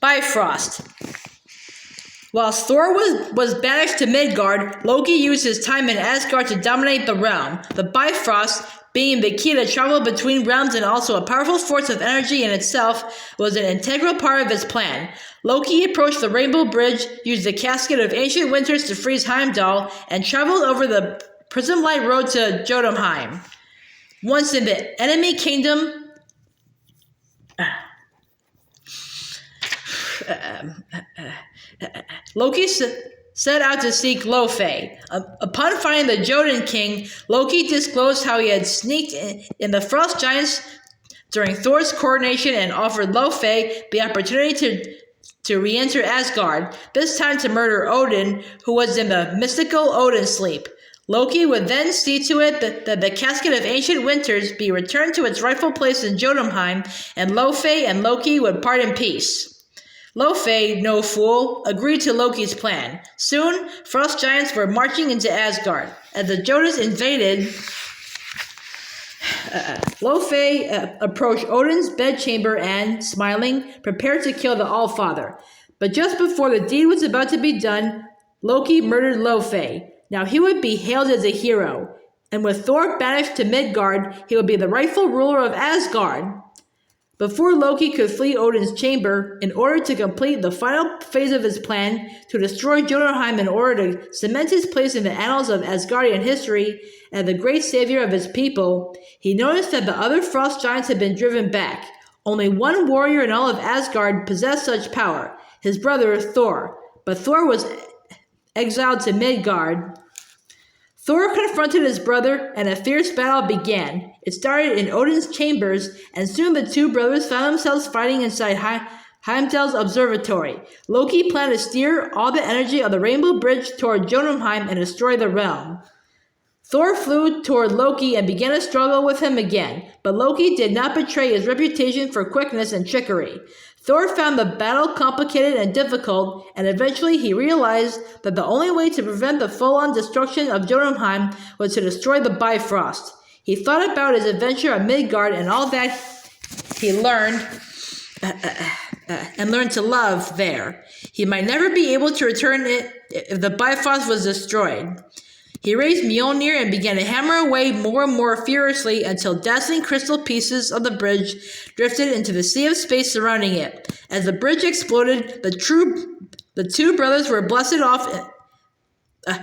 Bifrost. While Thor was banished to Midgard, Loki used his time in Asgard to dominate the realm. The Bifrost, being the key to travel between realms and also a powerful force of energy in itself, was an integral part of his plan. Loki approached the Rainbow Bridge, used the Casket of Ancient Winters to freeze Heimdall, and traveled over the Prism Light Road to Jotunheim. Once in the enemy kingdom, Loki set out to seek Loki. Upon finding the Jotun king, Loki disclosed how he had sneaked in the Frost Giants during Thor's coronation and offered Loki the opportunity to re-enter Asgard, this time to murder Odin, who was in the mystical Odin sleep. Loki would then see to it that the Casket of Ancient Winters be returned to its rightful place in Jotunheim, and Loki would part in peace. Loki, no fool, agreed to Loki's plan. Soon, Frost Giants were marching into Asgard. As the Jotuns invaded, Loki approached Odin's bedchamber and, smiling, prepared to kill the Allfather. But just before the deed was about to be done, Loki murdered Loki. Now he would be hailed as a hero, and with Thor banished to Midgard, he would be the rightful ruler of Asgard. Before Loki could flee Odin's chamber, in order to complete the final phase of his plan to destroy Jotunheim in order to cement his place in the annals of Asgardian history as the great savior of his people, he noticed that the other Frost Giants had been driven back. Only one warrior in all of Asgard possessed such power, his brother Thor. But Thor was exiled to Midgard. Thor confronted his brother, and a fierce battle began. It started in Odin's chambers, and soon the two brothers found themselves fighting inside Heimdall's observatory. Loki planned to steer all the energy of the Rainbow Bridge toward Jotunheim and destroy the realm. Thor flew toward Loki and began a struggle with him again, but Loki did not betray his reputation for quickness and trickery. Thor found the battle complicated and difficult, and eventually he realized that the only way to prevent the full-on destruction of Jotunheim was to destroy the Bifrost. He thought about his adventure at Midgard and all that he learned and learned to love there. He might never be able to return it if the Bifrost was destroyed. He raised Mjolnir and began to hammer away more and more furiously until dazzling crystal pieces of the bridge drifted into the sea of space surrounding it. As the bridge exploded, the two brothers were blasted off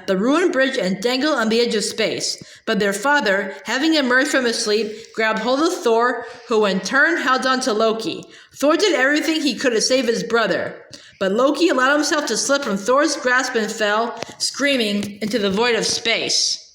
the ruined bridge and dangled on the edge of space. But their father, having emerged from his sleep, grabbed hold of Thor, who in turn held on to Loki. Thor did everything he could to save his brother, but Loki allowed himself to slip from Thor's grasp and fell, screaming, into the void of space.